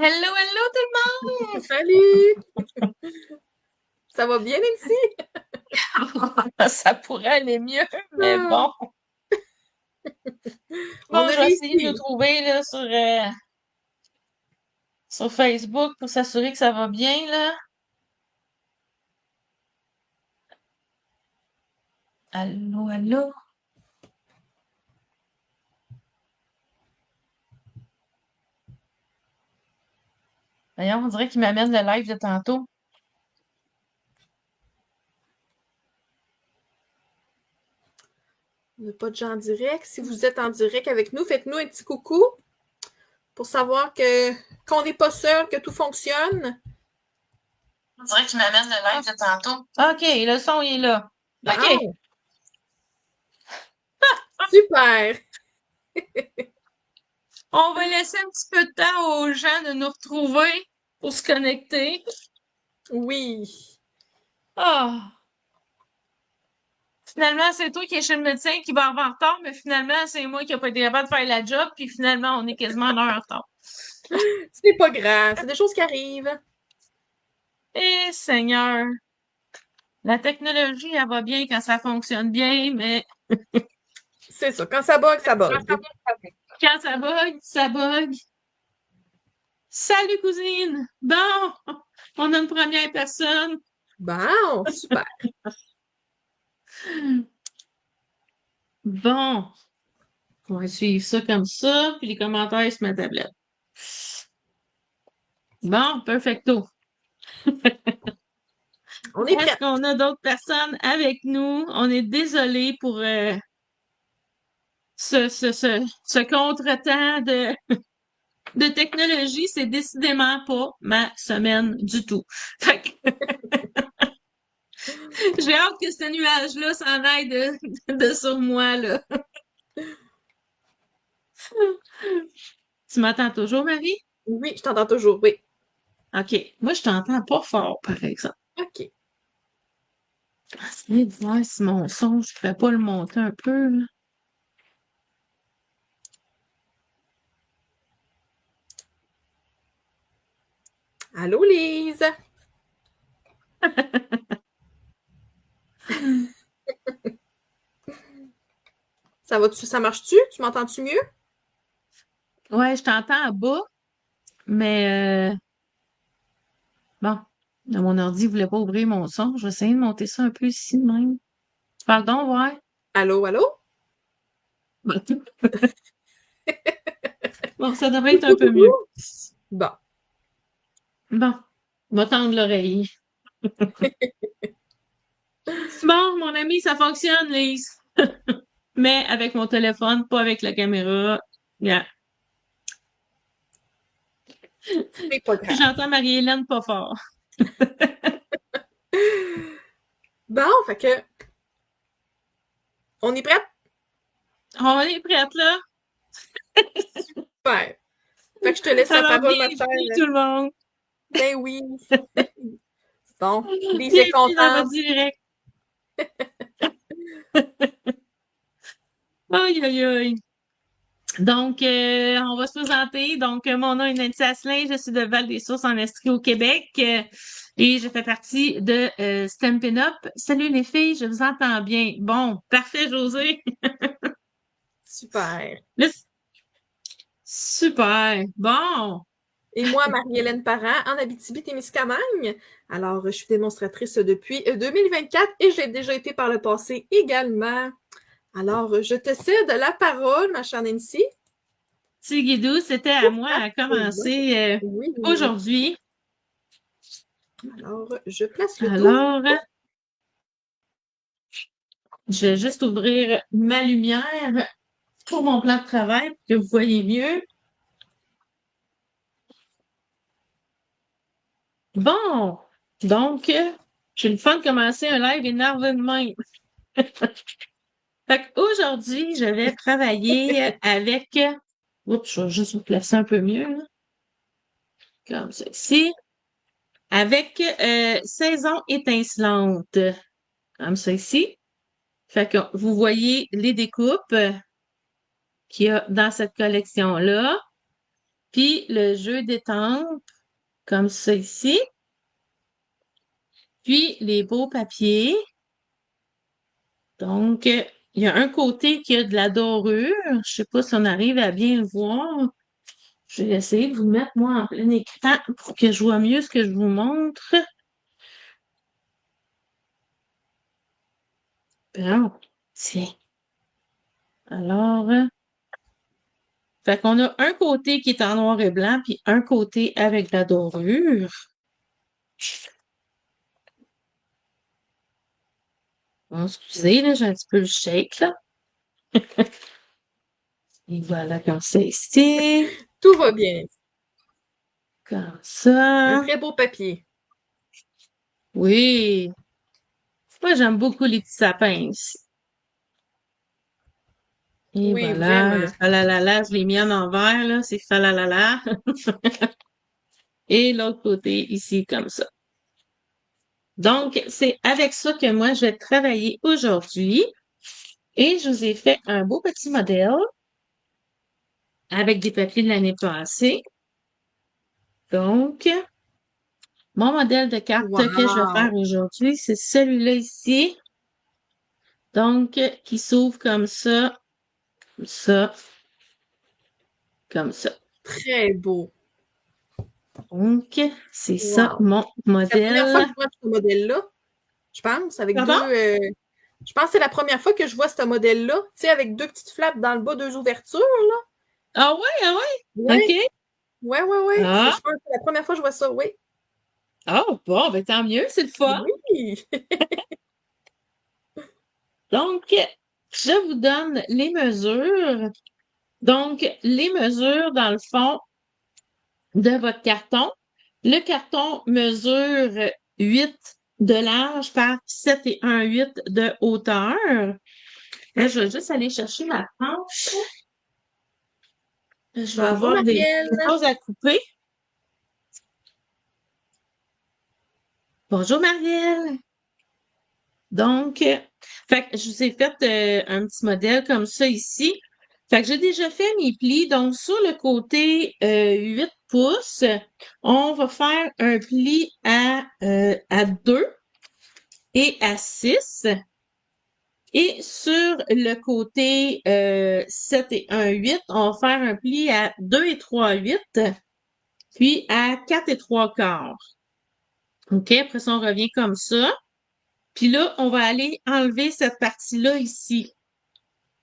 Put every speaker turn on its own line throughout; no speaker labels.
Hello, hello tout le monde!
Salut! Ça va bien, Nancy?
Ça pourrait aller mieux, mais
Ah,
bon.
on
Bon,
a
je vais essayer de nous
réussi.
trouver là, sur Facebook pour s'assurer que ça va bien, là. Allô, allô? D'ailleurs, on dirait qu'il m'amène le live de tantôt.
On n'a pas de gens en direct. Si vous êtes en direct avec nous, faites-nous un petit coucou pour savoir qu'on n'est pas seul, que tout fonctionne.
On dirait qu'il m'amène le live de tantôt. OK, le son il est là. OK.
Bon, super.
On va laisser un petit peu de temps aux gens de nous retrouver pour se connecter.
Oui,
Ah! Finalement, c'est toi qui es chez le médecin qui va avoir en retard, mais finalement, c'est moi qui n'ai pas été capable de faire la job, puis finalement, on est quasiment en heure en retard.
c'est pas grave. C'est des choses qui arrivent.
Eh, Seigneur! La technologie, elle va bien quand ça fonctionne bien, mais
C'est ça. Quand ça bug, ça bug.
quand ça bug, ça bug. Salut, cousine! Bon, on a une première personne.
Bon, super.
Bon, on va suivre ça comme ça, puis les commentaires sur ma tablette. Bon, perfecto.
On est
Est-ce
prêts.
qu'on a d'autres personnes avec nous? On est désolé pour ce contretemps de technologie. C'est décidément pas ma semaine du tout. Fait que j'ai hâte que ce nuage-là s'en aille de sur moi, là. Tu m'entends toujours, Marie?
Oui, je t'entends toujours. Oui.
OK. Moi, je t'entends pas fort, par exemple.
OK.
Essayez de voir si mon son, je pourrais pas le monter un peu, là.
Allô, Lise? Ça va-tu? Ça marche-tu? Tu m'entends-tu mieux?
Ouais, je t'entends en bas, mais bon, mon ordi voulait pas ouvrir mon son. Je vais essayer de monter ça un peu ici de même. Pardon, ouais.
Allô, allô?
Bon, ça devrait être un peu mieux.
Bon.
Bon, va tendre l'oreille. Bon, mon ami, ça fonctionne, Lise. Mais avec mon téléphone, pas avec la caméra. Yeah.
C'est pas grave.
J'entends Marie-Hélène pas fort.
Bon, fait que, on est prête?
On est prête, là?
Super. Fait que je te laisse la
Alors,
parole, ma chère.
bienvenue tout le monde.
Ben oui. Bon, Lise est
Bienvenue dans
contente.
votre direct. Aïe, aïe, aïe. Donc, on va se présenter. Donc, mon nom est Nancy Asselin, je suis de Val-des-Sources en Estrie au Québec et je fais partie de Stampin' Up. Salut les filles, je vous entends bien. Bon, parfait, José.
Super.
Là, super. Bon.
Et moi, Marie-Hélène Parent, en Abitibi-Témiscamingue. Alors, je suis démonstratrice depuis 2024 et j'ai déjà été par le passé également. Alors, je te cède la parole, ma chère Nancy.
Petit Guidou, c'était à moi
Ah,
à
oui,
commencer
oui, oui.
aujourd'hui.
Alors, je place le tout.
Alors, je vais juste ouvrir ma lumière pour mon plan de travail pour que vous voyez mieux. Bon, donc, j'ai le fun de commencer un live énervé de même. Fait qu'aujourd'hui, je vais travailler avec... Oups, je vais juste vous placer un peu mieux, là, comme ceci. Avec Saison étincelante, comme ceci. Fait que vous voyez les découpes qu'il y a dans cette collection-là. Puis le jeu d'étampes, comme ça ici. Puis les beaux papiers. Donc, il y a un côté qui a de la dorure. Je sais pas si on arrive à bien le voir. Je vais essayer de vous mettre, moi, en plein écran pour que je vois mieux ce que je vous montre. Bon, tiens. Alors, fait qu'on a un côté qui est en noir et blanc, puis un côté avec de la dorure. Bon, excusez, là, j'ai un petit peu le shake, là. Et voilà, comme ça ici.
Tout va bien.
Comme
Un
ça.
très beau papier.
Oui. Moi, j'aime beaucoup les petits sapins ici. Et
Oui,
voilà, le
vraiment.
falalala, je l'ai mis en envers, là, c'est falalala. Et l'autre côté, ici, comme ça. Donc, c'est avec ça que moi, je vais travailler aujourd'hui. Et je vous ai fait un beau petit modèle avec des papiers de l'année passée. Donc, mon modèle de carte que je vais faire
Wow!
aujourd'hui, c'est celui-là ici. Donc, qui s'ouvre comme ça, comme ça.
Très beau.
Donc, c'est ça
Wow!
mon
C'est la première fois
modèle.
que je vois ce modèle-là, je pense, avec
Pardon?
deux. Je pense que c'est la première fois que je vois ce modèle-là, tu sais, avec deux petites flaps dans le bas, deux ouvertures.
Ah ouais, ah ouais?
Ouais,
OK.
ouais, ouais, ouais.
Ah,
Je pense que c'est la première fois que je vois ça, oui.
oh, bon, ben tant mieux, c'est le fun.
Oui!
Donc, je vous donne les mesures. Donc, les mesures, dans le fond, de votre carton. Le carton mesure 8 de large par 7,18 de hauteur. Là, je vais juste aller chercher ma planche. Je vais
Bonjour,
avoir
Marielle.
des choses à couper. Bonjour, Marielle. Donc, fait que je vous ai fait un petit modèle comme ça ici. Fait que j'ai déjà fait mes plis. Donc, sur le côté 8 pouces, on va faire un pli à 2 et à 6. Et sur le côté 7 et 1,8, on va faire un pli à 2 et 3,8, puis à 4 et 3 quarts. OK, après ça, on revient comme ça. Puis là, on va aller enlever cette partie-là ici.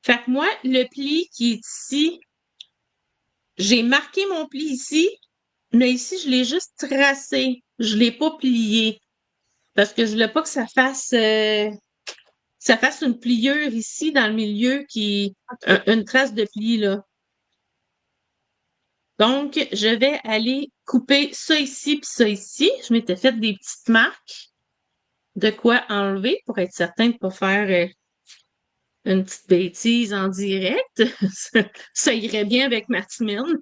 Fait que moi, le pli qui est ici, j'ai marqué mon pli ici, mais ici, je l'ai juste tracé. Je l'ai pas plié. Parce que je voulais pas que ça fasse une pliure ici dans le milieu
OK.
une trace de pli, là. Donc, je vais aller couper ça ici puis ça ici. Je m'étais fait des petites marques de quoi enlever pour être certain de ne pas faire une petite bêtise en direct. Ça irait bien avec ma semaine.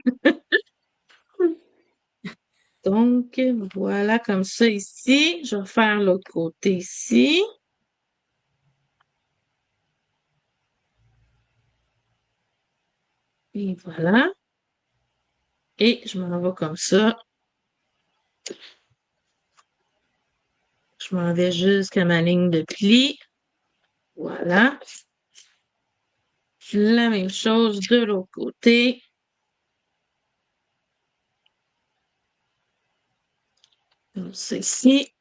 Donc, voilà comme ça ici. Je vais faire l'autre côté ici. Et voilà. Et je m'en vais comme ça. Je m'en vais jusqu'à ma ligne de pli. Voilà. La même chose de l'autre côté. Comme ça ici.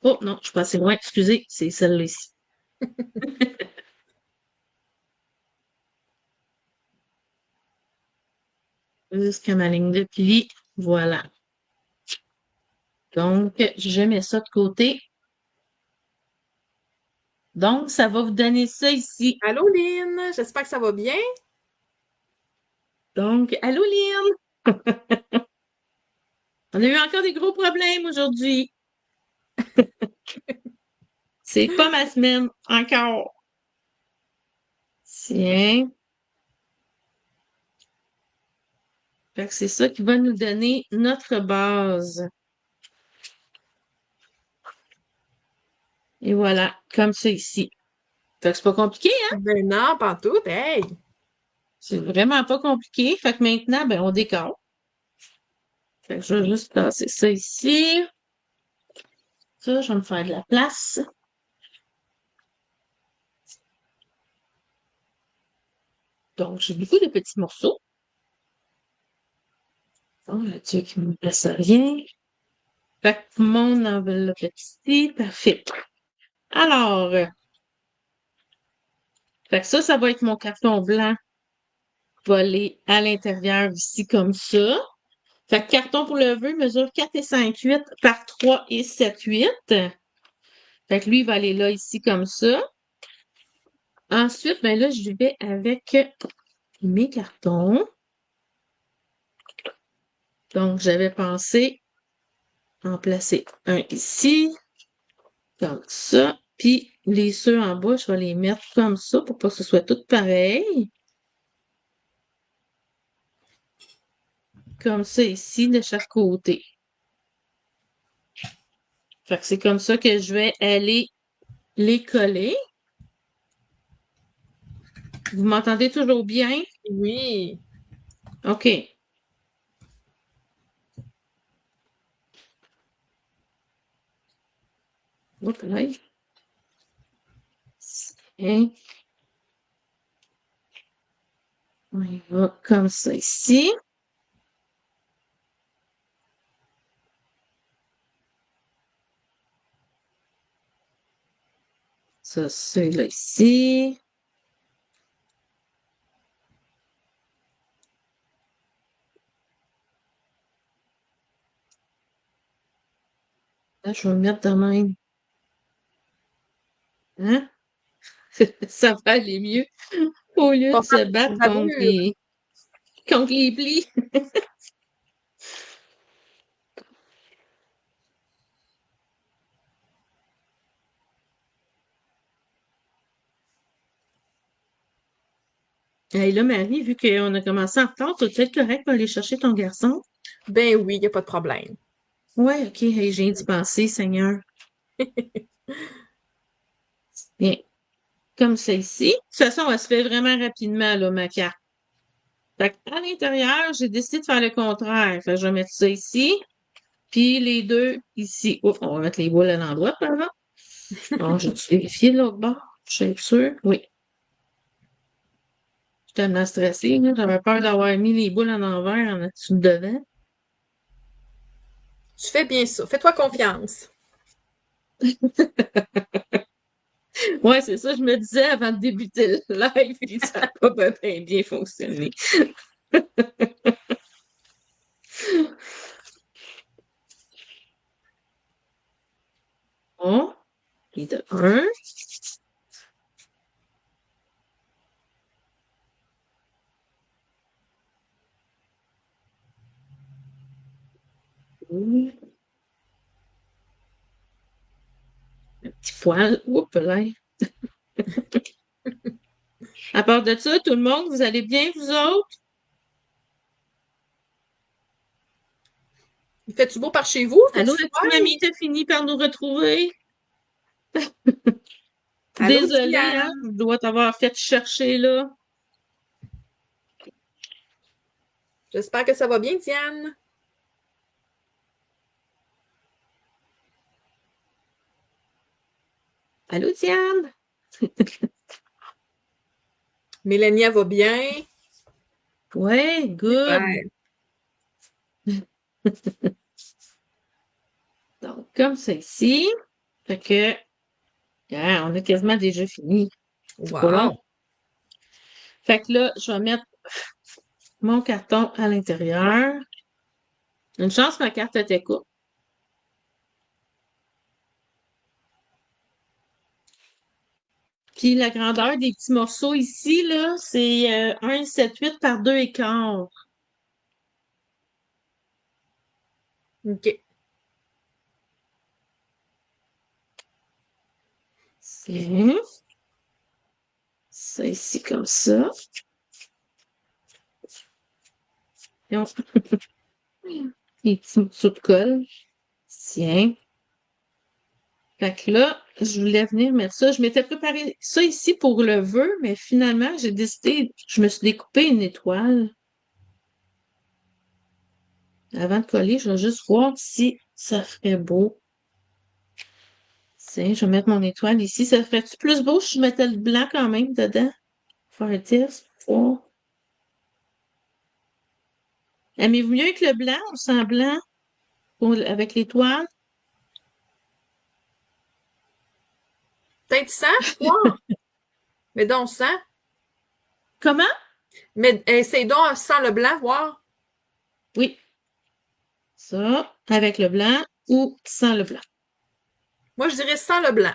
Oh non, je suis passée loin. Excusez, c'est celle-là ici. Jusqu'à ma ligne de pli. Voilà. Donc, je mets ça de côté. Donc, ça va vous donner ça ici.
Allô, Lynn. J'espère que ça va bien.
Donc, allô, Lynn! On a eu encore des gros problèmes aujourd'hui. C'est pas ma semaine, encore. Tiens. Fait que c'est ça qui va nous donner notre base. Et voilà, comme ça ici. Fait que c'est pas compliqué, hein?
Ben non, pas tout. Hey!
C'est vraiment pas compliqué. Fait que maintenant, ben, on décore. Fait que je vais juste placer ça ici. Ça, je vais me faire de la place. Donc, j'ai beaucoup de petits morceaux. Oh, là, Dieu qui me laisse rien. Fait que mon enveloppe est ici. Parfait. Alors, fait que ça va être mon carton blanc volé à l'intérieur ici comme ça. Fait que carton pour le vœu mesure 4 et 5/8 par 3 et 7/8. Fait que lui, il va aller là ici comme ça. Ensuite, ben là, je vais avec mes cartons. Donc, j'avais pensé en placer un ici, comme ça. Puis, les ceux en bas, je vais les mettre comme ça pour pas que ce soit tout pareil. Comme ça ici, de chaque côté. Fait que c'est comme ça que je vais aller les coller. Vous m'entendez toujours bien?
Oui.
OK. Oups, là. Et on y va comme ça ici. Ça, c'est là ici. Là, je vais me mettre de même. Hein? Ça va aller mieux au lieu
Pas
de se
mal de
battre
bavure.
contre les plis. Et là, Marie, vu qu'on a commencé en retard, tu es correct pour aller chercher ton garçon?
Ben oui, il n'y a pas de problème.
Ouais, OK. Hey, j'ai d'y penser, Seigneur. Bien. Comme ça ici. De toute façon, elle se fait vraiment rapidement, là, ma carte. Fait à l'intérieur, j'ai décidé de faire le contraire. Fait que je vais mettre ça ici. Puis les deux ici. Ouf, on va mettre les boules à l'endroit, par exemple. Bon, j'ai vérifié l'autre bord. Je suis sûre. Oui. J'étais tellement stressée, là. J'avais peur d'avoir mis les boules en envers en dessous de devant.
Tu fais bien ça. Fais-toi confiance.
Ouais, c'est ça, je me disais avant de débuter le live, puis ça n'a pas bien fonctionné. Bon, et de un. Un petit poil. Oups, là. À part de ça, tout le monde, vous allez bien, vous autres?
Il fait-tu beau par chez vous?
Allô,
Fait-tu
la
froid?
petite mamie, t'as fini par nous retrouver?
Allô,
Désolée, hein,
Diane?
je dois t'avoir fait chercher là.
J'espère que ça va bien, Diane.
Allô, Diane?
Mélania va bien.
Ouais, good.
Super.
Donc, comme ça ici. Fait que, ah, on a quasiment déjà fini. C'est pas long.
Wow.
Fait que là, je vais mettre mon carton à l'intérieur. Une chance, ma carte était courte. Puis la grandeur des petits morceaux ici, là, c'est 1,78 par 2,15.
OK.
C'est ça ici comme ça. Et on... Les petits morceaux de colle. Tiens. Fait que là, je voulais venir mettre ça. Je m'étais préparé ça ici pour le vœu, mais finalement, j'ai décidé, je me suis découpé une étoile. Avant de coller, je vais juste voir si ça ferait beau. Tiens, je vais mettre mon étoile ici. Ça ferait-tu plus beau si je mettais le blanc quand même dedans? Faire un test. Oh. Aimez-vous mieux avec le blanc ou sans blanc avec l'étoile?
Peut-être 100, voir. Mais donc 100.
Comment?
Mais essaye donc sans le blanc, voir.
Oui. Ça, avec le blanc ou sans le blanc?
Moi, je dirais sans le blanc.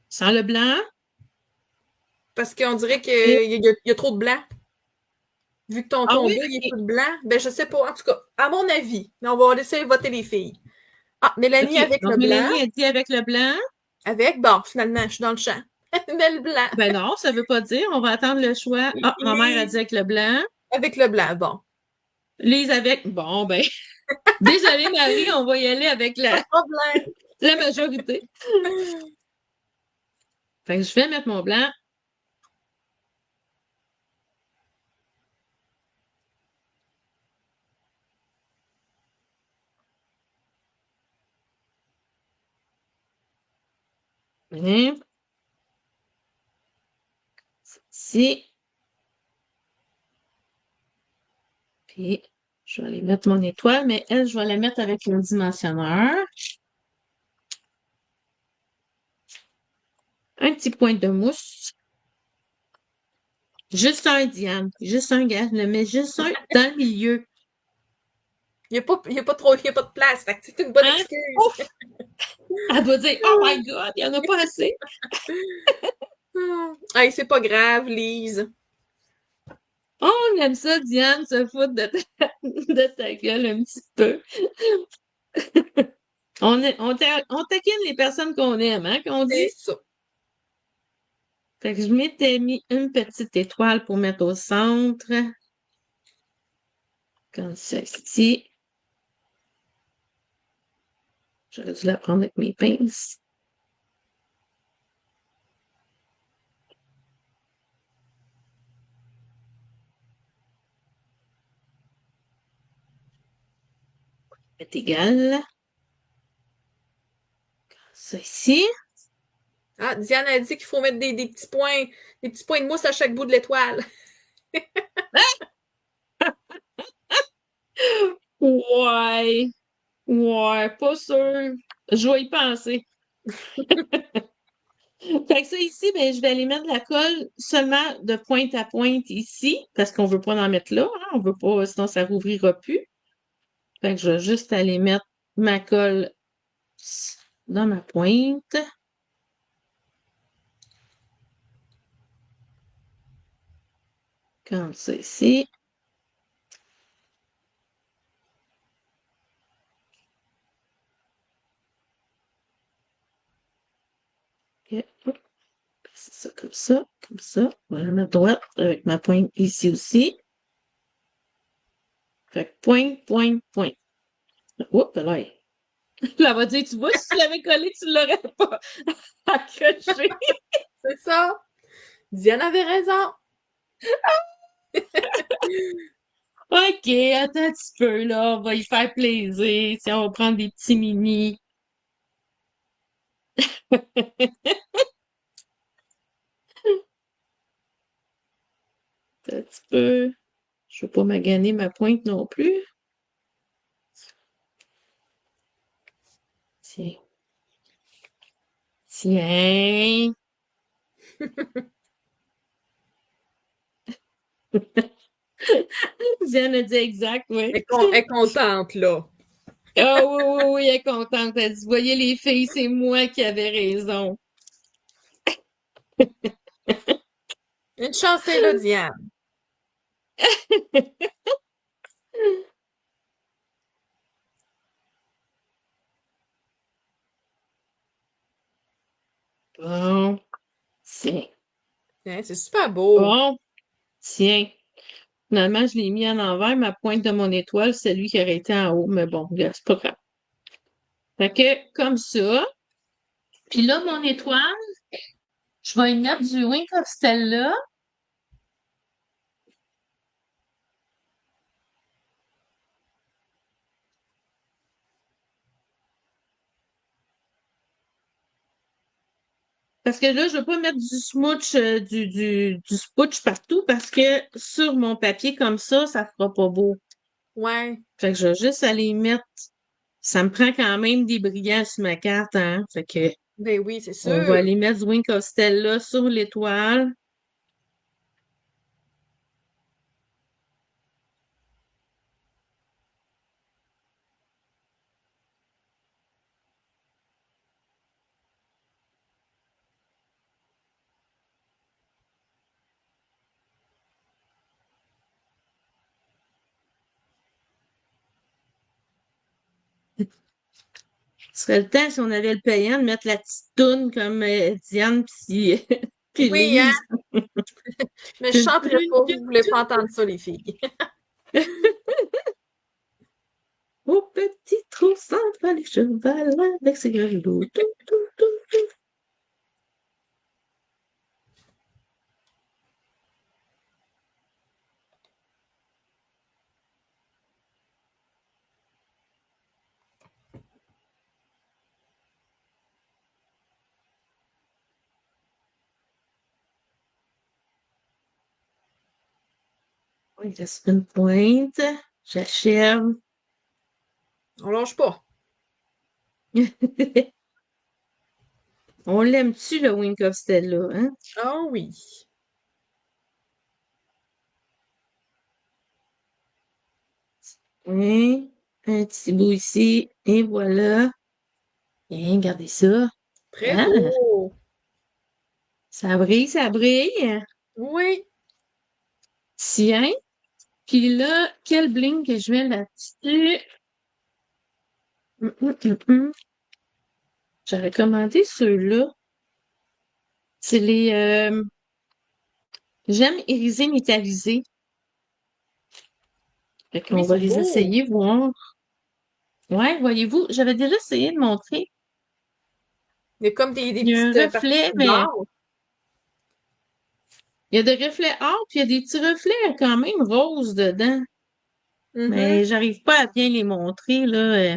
Sans le blanc?
Parce qu'on dirait qu'il
Et...
y a trop de blanc. Vu que ton
Ah oui,
tombé, il est
ok.
tout blanc, ben je sais pas. En tout cas, à mon avis, mais on va laisser voter les filles. Ah, Mélanie
OK.
avec
Donc,
le blanc.
Mélanie a dit avec le blanc.
Avec, bon, finalement, je suis dans le champ. Mais le blanc.
Ben non, ça veut pas dire. On va attendre le choix. Ah, ma mère a dit
Lise
avec le blanc.
avec le blanc, bon.
Lise avec. Bon, ben, désolée, Marie, on va y aller avec
Pas de problème.
la majorité. Fait que je vais mettre mon blanc. Hein, ici. Puis, je vais aller mettre mon étoile, mais elle, je vais la mettre avec le dimensionneur. Un petit point de mousse. Juste un, Diane. Juste un, gars. Je le mets juste un dans le milieu.
Il y a pas de place. Fait que c'est une bonne
Hein?
excuse.
Ouf! Elle va dire, oh my God, il n'y en a pas assez.
Hey, c'est pas grave, Lise.
On aime ça, Diane, se foutre de ta gueule un petit peu. On taquine les personnes qu'on aime, hein, qu'on
C'est
dit?
ça.
Fait que je m'étais mis une petite étoile pour mettre au centre. Comme ça, ici. J'aurais dû la prendre avec mes pinces. C'est égal. Ça ici.
Ah, Diane a dit qu'il faut mettre des petits points de mousse à chaque bout de l'étoile.
Ouais. Ouais, pas sûr. Je vais y penser. Fait que ça ici, ben, je vais aller mettre de la colle seulement de pointe à pointe ici, parce qu'on veut pas en mettre là, hein, on veut pas, sinon ça rouvrira plus. Fait que je vais juste aller mettre ma colle dans ma pointe. Comme ça ici. Ok, hop, c'est ça, comme ça, comme ça. On va la mettre droite avec ma pointe ici aussi. Fait que pointe, pointe, pointe. Oups, là. Là, elle va dire, tu vois, si tu l'avais collé, tu l'aurais pas accroché.
C'est ça. Diane avait raison.
OK, attends un petit peu, là. On va y faire plaisir. Si on va prendre des petits mini. Attends un petit peu. Je veux pas maganer ma pointe non plus. Tiens. Tiens. Diane a dit exact, oui.
Elle est contente, là.
Ah oui, oui, oui, elle est contente. Elle dit, voyez les filles, c'est moi qui avais raison.
Une chance, c'est là, Diane.
Bon, tiens.
Hein, c'est super beau.
Bon, tiens. Finalement, je l'ai mis en envers. Ma pointe de mon étoile, c'est lui qui aurait été en haut. Mais bon, regarde, c'est pas grave. Fait que, comme ça, Puis là, mon étoile, je vais y mettre du Wink of Stella. Parce que là, je veux pas mettre du smooch, du spooch partout parce que sur mon papier comme ça fera pas beau.
Ouais.
Fait que je vais juste aller mettre. Ça me prend quand même des brillants sur ma carte, hein. Fait que
Ben oui, c'est
on va
sûr.
aller mettre du Wink of Stella sur l'étoile. Ce serait le temps, si on avait le payant, de mettre la petite toune comme Diane pis, pis
Oui, hein?
Lise.
Mais je chanterai pas, vous voulez pas entendre ça, les filles.
Au petit trou central, les chevals avec ses grelots. Tout, tout, tout, tout. Oui, il reste une pointe. J'achève.
On lâche pas.
On l'aime-tu, le Wink of Stella, hein?
Ah oui.
Oui. Un petit bout ici. Et voilà. Bien, regardez ça.
Très
Ah,
beau.
ça brille, ça brille.
Oui.
Tiens. Puis là, quel bling que je mets là-dessus? Hum, hum, hum, hum. J'avais commandé ceux-là. C'est les J'aime iriser métallisé. Fait
Oui,
qu'on
ils
va
sont
les
beaux.
essayer, voir. Ouais, voyez-vous, j'avais déjà essayé de montrer.
Il y a comme des
Il y a un
petites
reflet,
particules
mais
d'or.
il y a des reflets or, puis il y a des petits reflets quand même roses dedans.
Mhm.
Mais j'arrive pas à bien les montrer, là.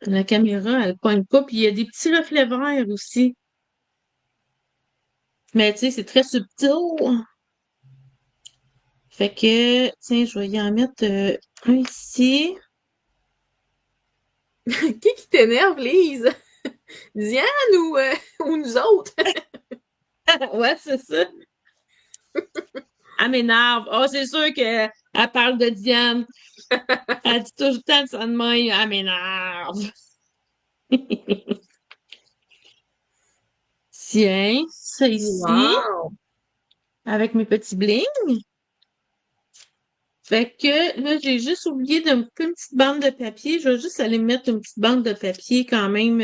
La caméra, elle pointe pas. Puis il y a des petits reflets verts aussi. Mais tu sais, c'est très subtil. Fait que, tiens, je vais y en mettre un ici.
Qui t'énerve, Lise? Diane ou nous autres?
Ouais, c'est ça. Elle m'énerve. Oh, c'est sûr qu'elle parle de Diane. Elle dit tout le temps ça de même. Elle m'énerve. Tiens, ça ici,
Wow!
avec mes petits blings. Fait que là, j'ai juste oublié de me couper une petite bande de papier. Je vais juste aller mettre une petite bande de papier quand même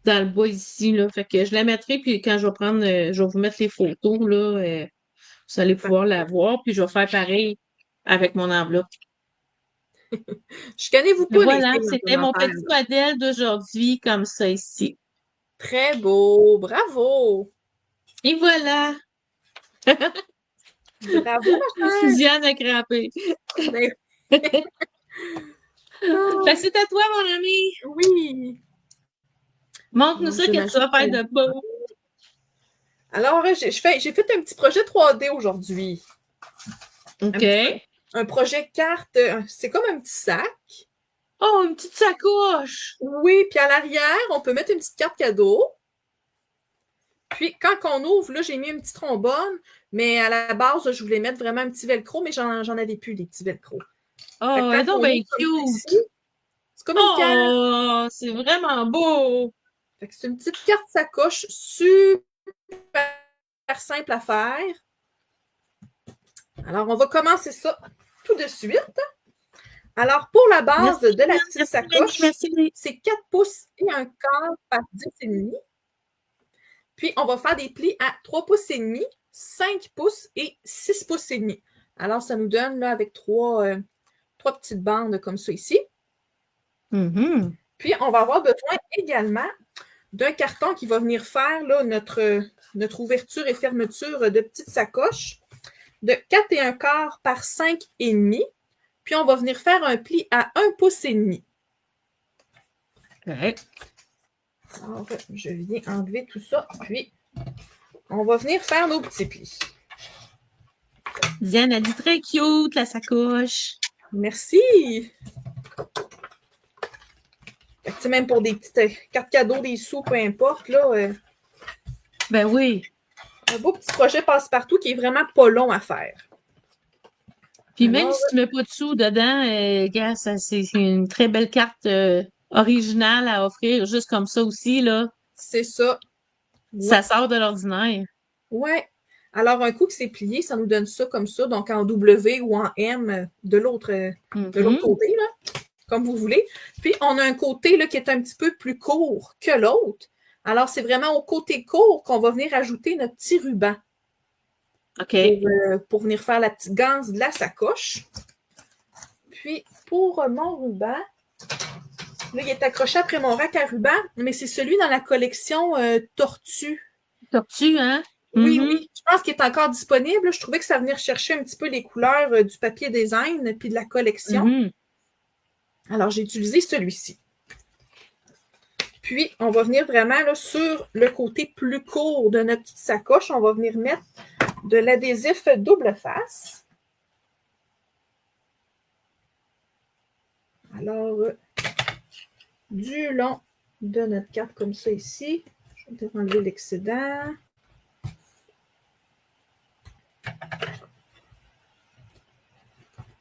dans le bas ici, là. Fait que je la mettrai, puis quand je vais prendre, je vais vous mettre les photos, là, vous allez pouvoir la voir, puis je vais faire pareil avec mon enveloppe.
Chicanez-vous
Et
pas, les
voilà,
filles, en
c'était mon
commentaire.
petit modèle d'aujourd'hui, comme ça ici.
Très beau! Bravo!
Et voilà!
Bravo, ma chère!
Diane a crampé.
Ben,
Fait
ah,
que c'est à toi, mon ami.
oui!
Montre-nous
Donc,
ça,
je
qu'est-ce que tu
m'ajoute
vas faire
un
de
petit.
beau.
Alors, j'ai fait un petit projet 3D aujourd'hui. Un,
OK.
petit- un projet carte. C'est comme un petit sac.
Oh, une petite sacoche!
Oui, puis à l'arrière, on peut mettre une petite carte cadeau. Puis quand on ouvre, là, j'ai mis une petite trombone, mais à la base, je voulais mettre vraiment un petit velcro, mais j'en avais plus des petits velcro. Fait que
Oh, elle est
quand
donc
on
bien
ouvre comme ça ici,
cute!
c'est comme une carte.
Oh, c'est vraiment beau!
Fait que c'est une petite carte sacoche super simple à faire. Alors, on va commencer ça tout de suite. Alors, pour la base
Merci,
de la
Diane.
petite
Merci, Mélanie.
sacoche,
Merci.
c'est 4 pouces et un quart par 10,5. Puis, on va faire des plis à 3 pouces et demi, 5 pouces et 6 pouces et demi. Alors, ça nous donne, là, avec trois petites bandes comme ça ici.
Mhm.
Puis, on va avoir besoin également d'un carton qui va venir faire là, notre ouverture et fermeture de petite sacoche de 4,25 par 5,5. Puis, on va venir faire un pli à 1,5 pouce.
Ouais.
Alors, je viens enlever tout ça. Puis, on va venir faire nos petits plis.
Diane a dit très cute, la sacoche.
Merci! Fait que, même pour des petites cartes cadeaux, des sous, peu importe, là,
Ben oui.
un beau petit projet passe-partout qui est vraiment pas long à faire.
Puis même si tu mets pas de sous dedans, gars, c'est une très belle carte originale à offrir, juste comme ça aussi, là.
C'est ça. Ouais.
Ça sort de l'ordinaire.
Ouais. Alors, un coup que c'est plié, ça nous donne ça comme ça, donc en W ou en M de l'autre côté, là, comme vous voulez. Puis, on a un côté là, qui est un petit peu plus court que l'autre. Alors, c'est vraiment au côté court qu'on va venir ajouter notre petit ruban.
OK.
Pour venir faire la petite ganse de la sacoche. Puis, pour mon ruban, là, il est accroché après mon rack à ruban, mais c'est celui dans la collection Tortue.
Tortue, hein?
Oui, oui. Je pense qu'il est encore disponible. Je trouvais que ça venait rechercher un petit peu les couleurs du papier design puis de la collection. Alors, j'ai utilisé celui-ci. Puis, on va venir vraiment là, sur le côté plus court de notre petite sacoche. On va venir mettre de l'adhésif double face. Alors, du long de notre carte comme ça ici. Je vais enlever l'excédent.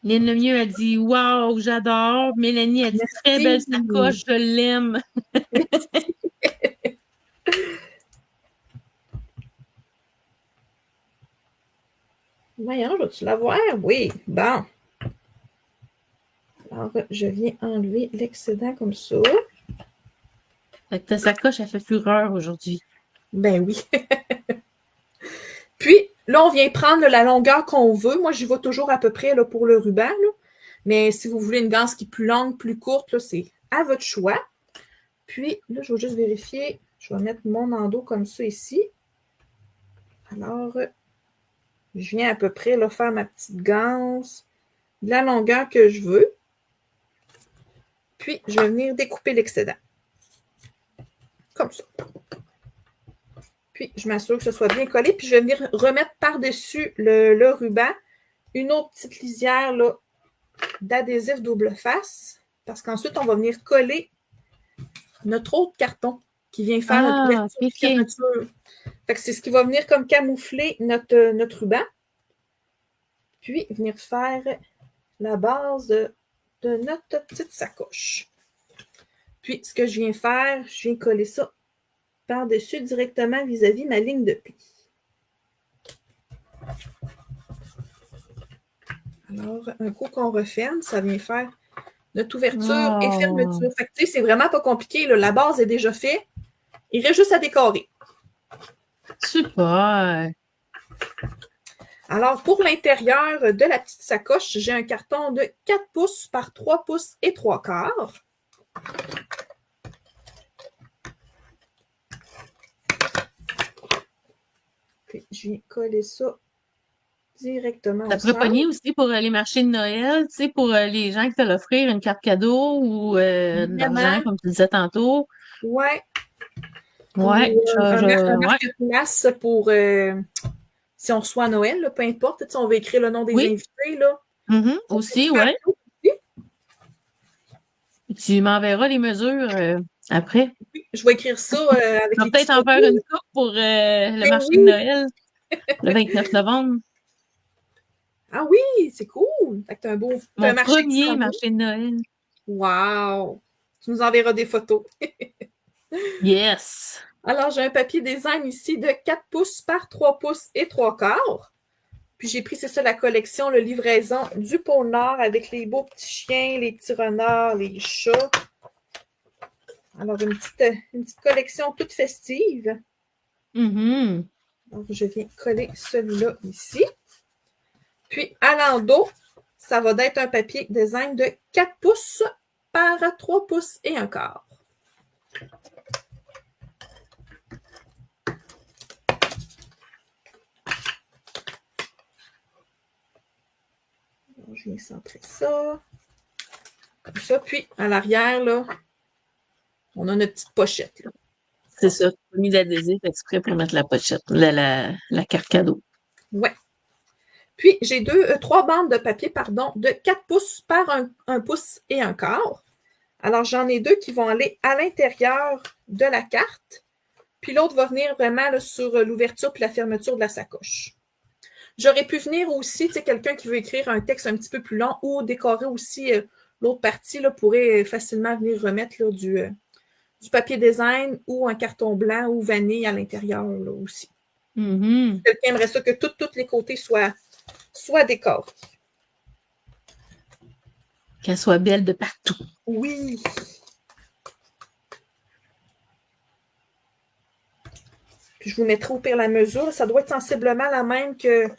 Lynn Lemieux a dit « Wow, j'adore! » Mélanie a dit « Très belle sacoche, je l'aime! »
Voyons, vas-tu la voir? Oui, bon. Alors, je viens enlever l'excédent comme ça.
Fait que ta sacoche, elle fait fureur aujourd'hui.
Ben oui. Puis, là, on vient prendre la longueur qu'on veut. Moi, j'y vais toujours à peu près là, pour le ruban. Là. Mais si vous voulez une ganse qui est plus longue, plus courte, c'est à votre choix. Puis, là, je vais juste vérifier. Je vais mettre mon endos comme ça ici. Alors, je viens à peu près là, faire ma petite ganse de la longueur que je veux. Puis, je vais venir découper l'excédent. Comme ça. Puis, je m'assure que ce soit bien collé. Puis, je vais venir remettre par-dessus le ruban une autre petite lisière d'adhésif double face. Parce qu'ensuite, on va venir coller notre autre carton qui vient faire notre ouverture et fermeture. Fait que c'est ce qui va venir comme camoufler notre ruban. Puis, venir faire la base de notre petite sacoche. Puis, ce que je viens faire, je viens coller ça par-dessus directement vis-à-vis ma ligne de pli. Alors, un coup qu'on referme, ça vient faire notre ouverture et fermeture. Fait que, c'est vraiment pas compliqué. Là. La base est déjà faite. Il reste juste à décorer.
Super!
Alors, pour l'intérieur de la petite sacoche, j'ai un carton de 4 pouces par 3 pouces et 3 quarts. Puis, je viens coller ça directement
Ça pourrait pogner aussi pour les marchés de Noël, tu sais, pour les gens qui te l'offrir une carte cadeau ou de l'argent, comme tu disais tantôt.
Ouais.
Ouais.
Un marque-place pour si on reçoit à Noël, là, peu importe, on va écrire le nom des invités. Là.
Aussi, ouais. Tu m'enverras les mesures après.
Oui, je vais écrire ça avec
on va peut-être en faire une coupe pour le marché de Noël, le 29 novembre.
Ah oui, c'est cool! Fait que t'as un beau
Mon premier marché de Noël.
Wow! Tu nous enverras des photos.
Yes!
Alors, j'ai un papier design ici de 4 pouces par 3 pouces et 3 quarts. Puis j'ai pris, c'est ça, la collection, le livraison du pôle Nord avec les beaux petits chiens, les petits renards, les chats. Alors, une petite collection toute festive. Donc, je viens coller celui-là ici. Puis, à l'endos, ça va être un papier design de 4 pouces par 3 pouces et un quart. je viens centrer ça. Comme ça. Puis, à l'arrière, là, on a notre petite pochette. Là.
C'est ça. Tu as mis l'adhésif exprès pour mettre la pochette, la carte cadeau.
Ouais. Puis, j'ai trois bandes de papier, de 4 pouces par 1 pouce et un quart. Alors, j'en ai 2 qui vont aller à l'intérieur de la carte. Puis l'autre va venir vraiment là, sur l'ouverture puis la fermeture de la sacoche. J'aurais pu venir aussi, tu sais, quelqu'un qui veut écrire un texte un petit peu plus long ou décorer aussi l'autre partie, là, pourrait facilement venir remettre là, du papier design ou un carton blanc ou vanille à l'intérieur là, aussi.
Mm-hmm.
Quelqu'un aimerait ça que tous les côtés soient décorés.
Qu'elle soit belle de partout.
Oui. Puis je vous mettrai au pire la mesure. Ça doit être sensiblement la même que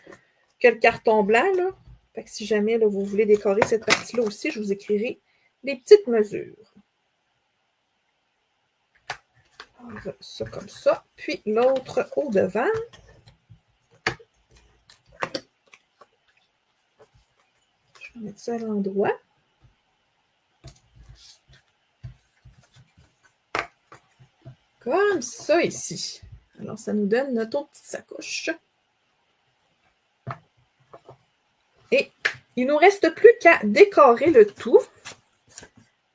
le carton blanc. Là. Fait que si jamais là, vous voulez décorer cette partie-là aussi, je vous écrirai les petites mesures. Ça comme ça. Puis l'autre au devant. Je vais mettre ça à l'endroit. Comme ça ici. Alors, ça nous donne notre autre petite sacoche. Et il ne nous reste plus qu'à décorer le tout.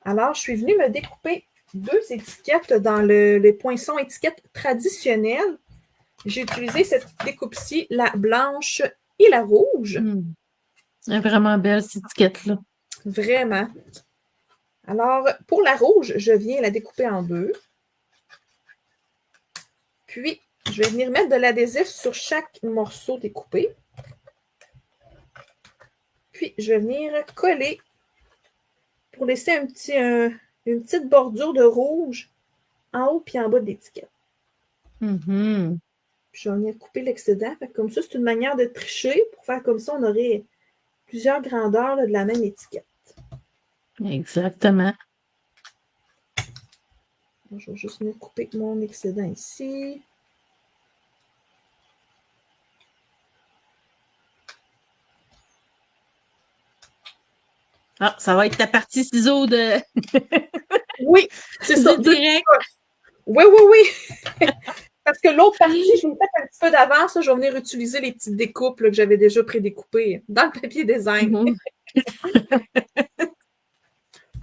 Alors, je suis venue me découper 2 étiquettes dans les poinçons étiquettes traditionnelles. J'ai utilisé cette découpe-ci, la blanche et la rouge.
Elle est vraiment belle, cette étiquette-là.
Vraiment. Alors, pour la rouge, je viens la découper en 2. Puis, je vais venir mettre de l'adhésif sur chaque morceau découpé. Puis, je vais venir coller pour laisser une petite bordure de rouge en haut et en bas de l'étiquette.
Mm-hmm.
Puis, je vais venir couper l'excédent. Comme ça, c'est une manière de tricher. Pour faire comme ça, on aurait plusieurs grandeurs là, de la même étiquette.
Exactement.
Alors, je vais juste venir couper mon excédent ici.
Ah, ça va être ta partie ciseaux de...
Oui, c'est ça.
Direct.
Oui. Parce que l'autre partie, je vais mettre un petit peu d'avance. Je vais venir utiliser les petites découpes là, que j'avais déjà prédécoupées dans le papier design.
Mm-hmm.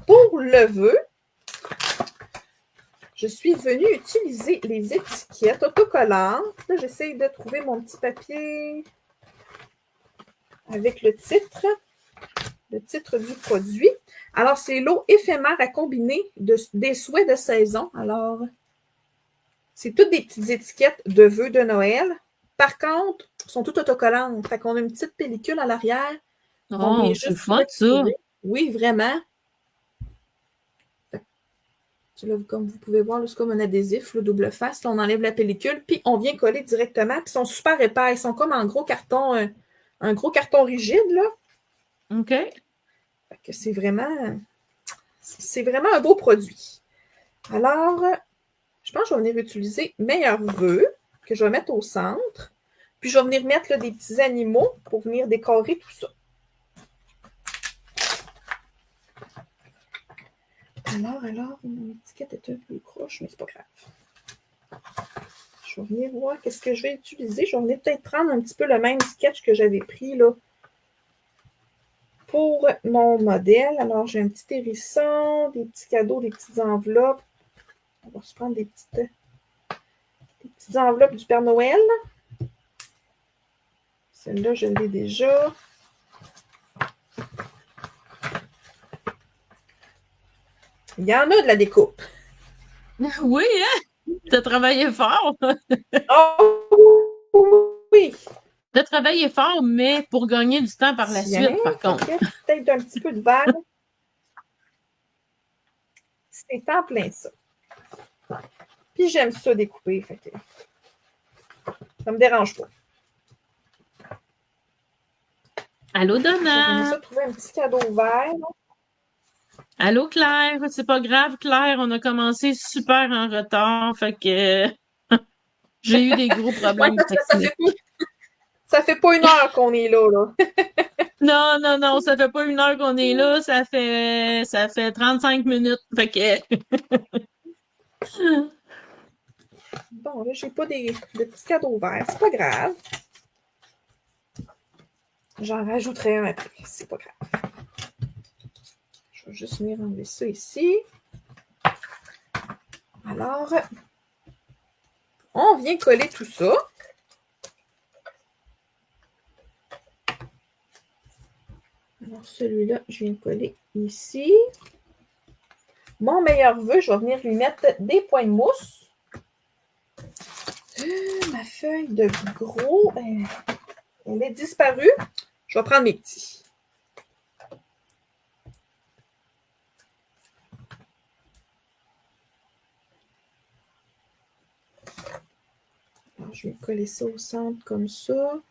Pour le vœu, je suis venue utiliser les étiquettes autocollantes. Là, j'essaie de trouver mon petit papier avec le titre du produit. Alors, c'est l'eau éphémère à combiner des souhaits de saison. Alors, c'est toutes des petites étiquettes de vœux de Noël. Par contre, elles sont toutes autocollantes. Fait qu'on a une petite pellicule à l'arrière.
Oh, c'est le fun, ça.
Oui, vraiment. Là, comme vous pouvez voir, c'est comme un adhésif, le double face. Là, on enlève la pellicule, puis on vient coller directement. Puis ils sont super épais. Ils sont comme un gros carton rigide, là.
OK.
Fait que c'est vraiment un beau produit. Alors, je pense que je vais venir utiliser Meilleur Vœu, que je vais mettre au centre. Puis je vais venir mettre là, des petits animaux pour venir décorer tout ça. Alors, mon étiquette est un peu croche, mais c'est pas grave. Je vais venir voir qu'est-ce que je vais utiliser. Je vais venir peut-être prendre un petit peu le même sketch que j'avais pris là pour mon modèle. Alors, j'ai un petit hérisson, des petits cadeaux, des petites enveloppes. On va se prendre des petites enveloppes du Père Noël. Celle-là, je l'ai déjà. Il y en a de la découpe.
Oui, hein? T'as travaillé fort.
Oh, oui.
T'as travaillé fort, mais pour gagner du temps par la suite, par contre.
Peut-être un petit peu de vague. C'est en plein ça. Puis j'aime ça découper. Fait que ça me dérange pas.
Allô, Donna?
J'ai ça trouver un petit cadeau vert.
Allô, Claire? C'est pas grave, Claire. On a commencé super en retard. Fait que j'ai eu des gros problèmes techniques.
Ça fait pas 1 heure qu'on est là, là.
Non, non, non, ça fait pas 1 heure qu'on est là, ça fait 35 minutes. Fait que.
Bon, là, j'ai pas des petits cadeaux verts. C'est pas grave. J'en rajouterai un après. C'est pas grave. Je vais juste venir enlever ça ici. Alors, on vient coller tout ça. Alors, celui-là, je viens de coller ici. Mon meilleur vœu, je vais venir lui mettre des points de mousse. Ma feuille de gros, elle est disparue. Je vais prendre mes petits. Alors, je vais coller ça au centre comme ça.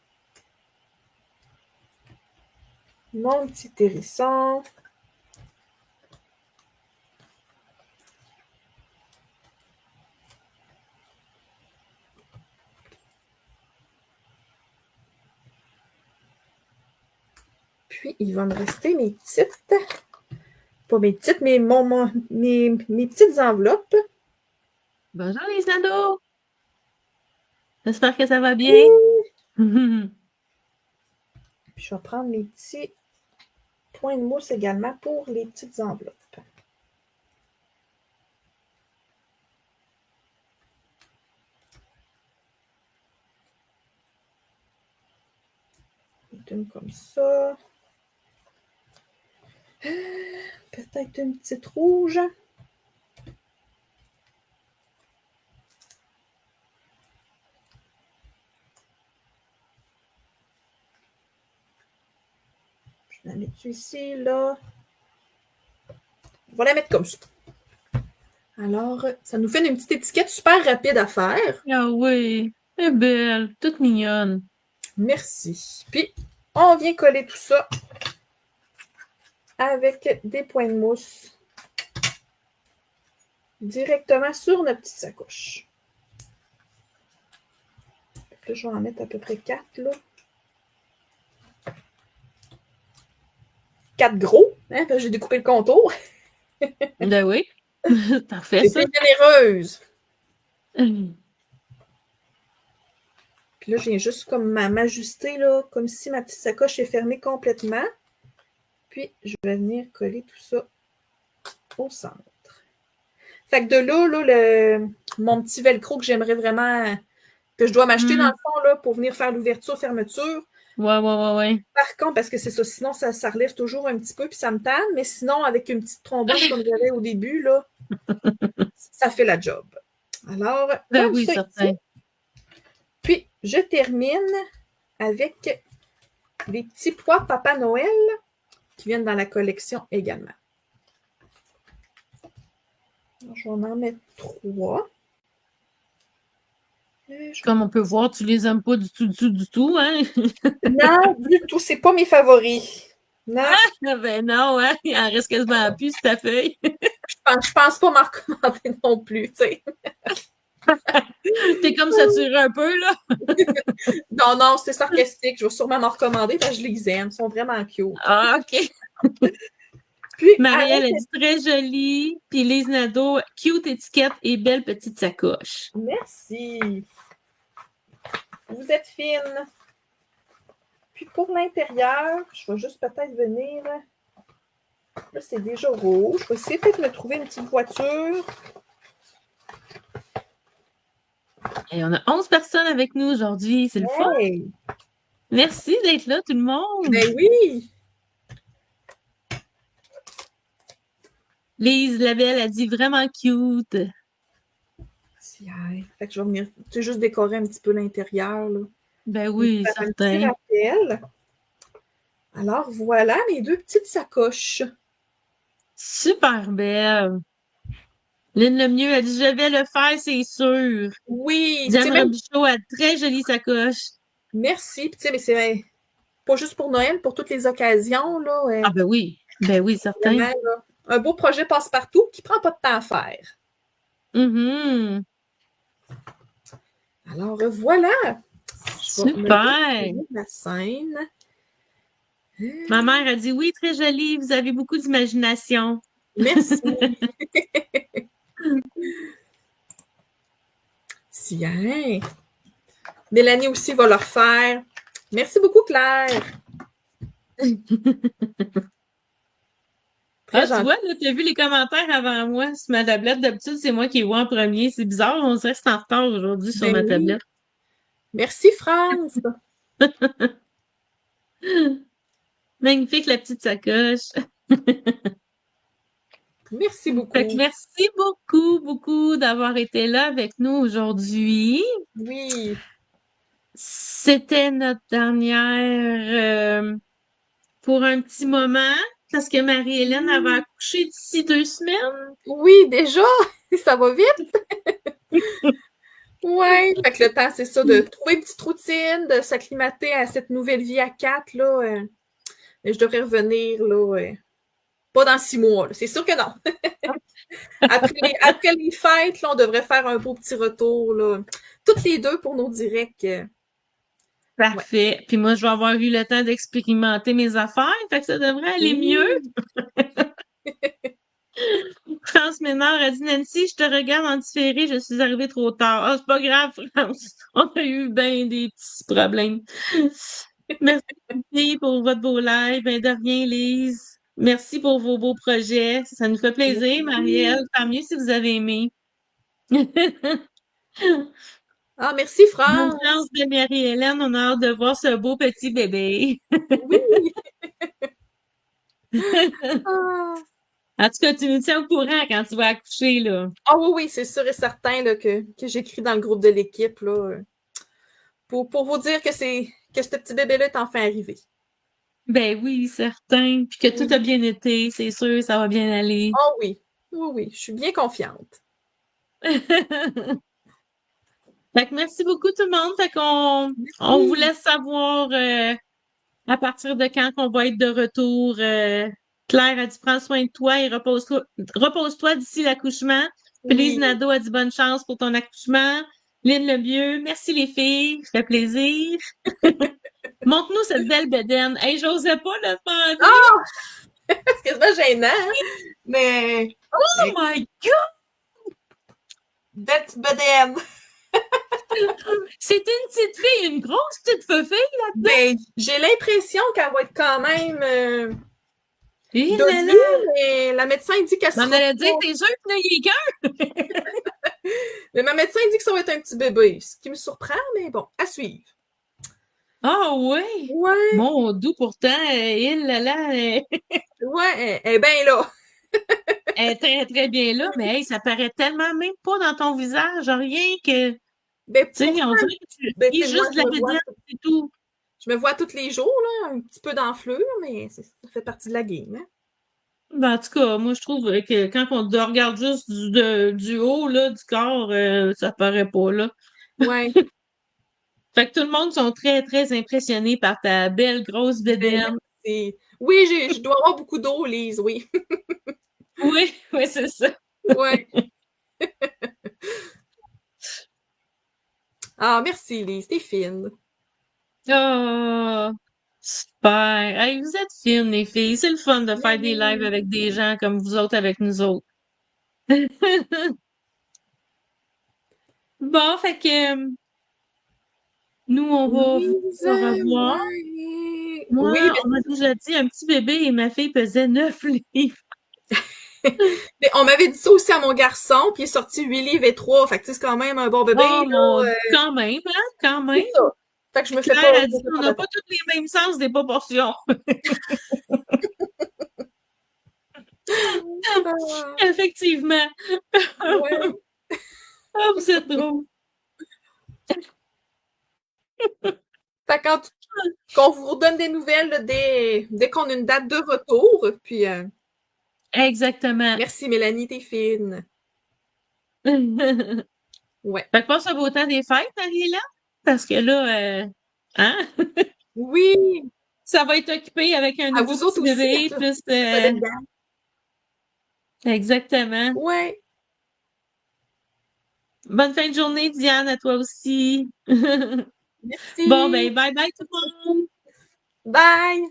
Mon petit hérisson. Puis, il va me rester mes petites, pas mes petites, mais mes petites enveloppes.
Bonjour les ados! J'espère que ça va bien.
Puis, je vais prendre mes petits points de mousse également pour les petites enveloppes. Une comme ça. Peut-être une petite rouge. Je la mets ici, là. On va la mettre comme ça. Alors, ça nous fait une petite étiquette super rapide à faire.
Ah oui, elle est belle, toute mignonne.
Merci. Puis, on vient coller tout ça avec des points de mousse directement sur notre petite sacoche. Là, je vais en mettre à peu près 4, là. 4 gros, hein, parce que j'ai découpé le contour.
Ben oui, parfait ça.
C'est généreuse. Puis là, je viens juste comme m'ajuster, là, comme si ma petite sacoche est fermée complètement. Puis, je vais venir coller tout ça au centre. Fait que de là, mon petit velcro que j'aimerais vraiment, que je dois m'acheter dans le fond, là, pour venir faire l'ouverture-fermeture.
Ouais.
Par contre, parce que c'est ça, sinon, ça relève toujours un petit peu, puis ça me tanne. Mais sinon, avec une petite trombone comme j'avais au début, là, ça fait la job. Alors,
Ben
comme
oui,
ça
certain.
ici. Puis, je termine avec les petits pois Papa Noël qui viennent dans la collection également. Alors, je vais en mettre 3.
Comme on peut voir, tu les aimes pas du tout, hein?
Non, du tout, c'est pas mes favoris. Non.
Ah, ben non, hein? Il en reste quasiment plus sur ta feuille.
Je pense pas m'en recommander non plus, tu sais.
T'es comme saturé un peu, là.
Non, c'est sarcastique. Je vais sûrement m'en recommander parce que je les aime. Ils sont vraiment cute.
Ah, OK.
Puis,
Marielle a dit très jolie. Puis Lise Nadeau, cute étiquette et belle petite sacoche.
Merci. Vous êtes fine. Puis pour l'intérieur, je vais juste peut-être venir. Là, c'est déjà rouge. Je vais essayer peut-être de me trouver une petite voiture.
Et on a 11 personnes avec nous aujourd'hui. C'est le fun. Merci d'être là, tout le monde.
Ben oui.
Lise Labelle a dit vraiment cute.
Fait que je vais venir juste décorer un petit peu l'intérieur.
Ben oui, certain.
Un petit rappel. Alors voilà mes 2 petites sacoches.
Super belle. Lynn Lemieux a dit je vais le faire, c'est sûr.
Oui.
Diane Robichaud a très jolie sacoche.
Merci. Puis tu sais, mais c'est pas juste pour Noël, pour toutes les occasions. Là,
Ah ben oui. Ben oui, certain.
Vraiment, là, un beau projet passe-partout qui prend pas de temps à faire.
Mm-hmm.
Alors voilà. Je vais me mettre
Super!
sur la scène.
Ma mère a dit oui, très jolie, vous avez beaucoup d'imagination.
Merci. Tiens. Mélanie aussi va le refaire. Merci beaucoup, Claire. Très
Ah, tu
gentil.
vois, là, tu as vu les commentaires avant moi sur ma tablette. D'habitude, c'est moi qui les vois en premier. C'est bizarre, on dirait que c'est en retard aujourd'hui sur
Ben
ma
oui.
tablette.
Merci, France.
Magnifique, la petite sacoche.
Merci
Fait
beaucoup.
que merci beaucoup, beaucoup d'avoir été là avec nous aujourd'hui.
Oui.
C'était notre dernière pour un petit moment, parce que Marie-Hélène avait accouché d'ici 2 semaines.
Oui, déjà, ça va vite. Ouais. Fait que le temps, c'est ça, de trouver une petite routine, de s'acclimater à cette nouvelle vie à 4, là. Mais je devrais revenir, là, pas dans 6 mois, là. C'est sûr que non. Après les fêtes, là, on devrait faire un beau petit retour, là. Toutes les deux pour nos directs. Ouais.
Parfait. Puis moi, je vais avoir eu le temps d'expérimenter mes affaires, fait que ça devrait aller mieux. France Ménard a dit Nancy, je te regarde en différé, je suis arrivée trop tard. Ah, c'est pas grave, France. On a eu bien des petits problèmes. Merci pour votre beau live. Ben, de rien, Lise. Merci pour vos beaux projets. Ça nous fait plaisir, Marielle. Tant mieux si vous avez aimé.
Ah, merci,
Bonne
France.
chance de Marie-Hélène. On a hâte de voir ce beau petit bébé.
Oui. Ah.
En tout cas, tu nous tiens au courant quand tu vas accoucher, là.
Ah oui, oui, c'est sûr et certain là, que j'écris dans le groupe de l'équipe là, pour vous dire que ce petit bébé-là est enfin arrivé.
Ben oui, certain. Puis que tout a
Oui.
bien été, c'est sûr, ça va bien aller.
Ah oui. Oui, oui, je suis bien confiante.
Fait que merci beaucoup tout le monde. Fait qu'on vous
Merci.
laisse savoir à partir de quand qu'on va être de retour. Claire a dit prends soin de toi et repose-toi d'ici l'accouchement. Puis Lise
Oui.
Nadeau a dit bonne chance pour ton accouchement. Lynn Lemieux, merci les filles, ça fait plaisir. Montre-nous cette belle bedaine. Hey, j'osais pas le demander.
Ah! C'est quasiment gênant, hein? Mais.
Oh my God!
Belle petite bedaine!
C'est une petite fille, une grosse petite fille là-dedans.
Ben, j'ai l'impression qu'elle va être quand même
Et là
dodue,
là!
mais la médecin dit qu'elle
M'en
sera
allait dire,
pas.
t'es sûr que t'as Jaeger?
Mais ma médecin dit que ça va être un petit bébé, ce qui me surprend, mais bon, à suivre.
Ah ouais!
Ouais,
Mon doux, pourtant, il là là,
ouais, elle est bien là.
elle est très très bien là, mais hey, ça paraît tellement même pas dans ton visage, rien que, tu
Ben,
sais,
pourtant,
on dirait que tu
ben,
ris
moi,
juste de la bédaine, c'est tout.
je me vois tous les jours, là, un petit peu d'enflure, mais ça fait partie de la game, hein.
Ben, en tout cas, moi, je trouve que quand on regarde juste du haut, là, du corps, ça paraît pas, là.
Ouais,
Fait que tout le monde sont très, très impressionnés par ta belle grosse
ben,
bédaine.
merci. Oui, je dois avoir beaucoup d'eau, Lise, oui.
Oui, oui, c'est ça.
Ouais. Ah, merci, Lise, t'es fine.
Oh, super. Hey, vous êtes fines, les filles. C'est le fun de faire
Ben
des lives
oui.
avec des gens comme vous autres avec nous autres. Bon, fait que nous, on va
Lise,
au revoir.
ouais.
Moi,
Oui,
on m'a déjà dit un petit bébé et ma fille pesait 9 livres.
mais on m'avait dit ça aussi à mon garçon, puis il est sorti 8 livres et 3. Fait que c'est quand même un bon bébé,
Oh mon
là.
Dieu, quand même, hein, quand même.
C'est ça. Fait que je me fais pas,
Claire a
je me
dit
fais
on
pas
n'a pas
d'attente.
tous les mêmes sens des proportions.
Ah,
Effectivement.
ouais.
Ah, vous êtes drôle.
Fait qu'on vous redonne des nouvelles là, dès qu'on a une date de retour. Puis,
Exactement.
merci Mélanie, t'es fine. Ouais.
Fait que passe un beau temps des fêtes, Marie-Hélène, parce que là, hein,
Oui,
ça va être occupé avec un
à
nouveau
vous
petit
autres aussi,
bébé, plus
ça donne bien.
exactement.
Ouais.
Bonne fin de journée, Diane, à toi aussi.
Merci.
Bon, ben, bye bye tout le monde!
Bye!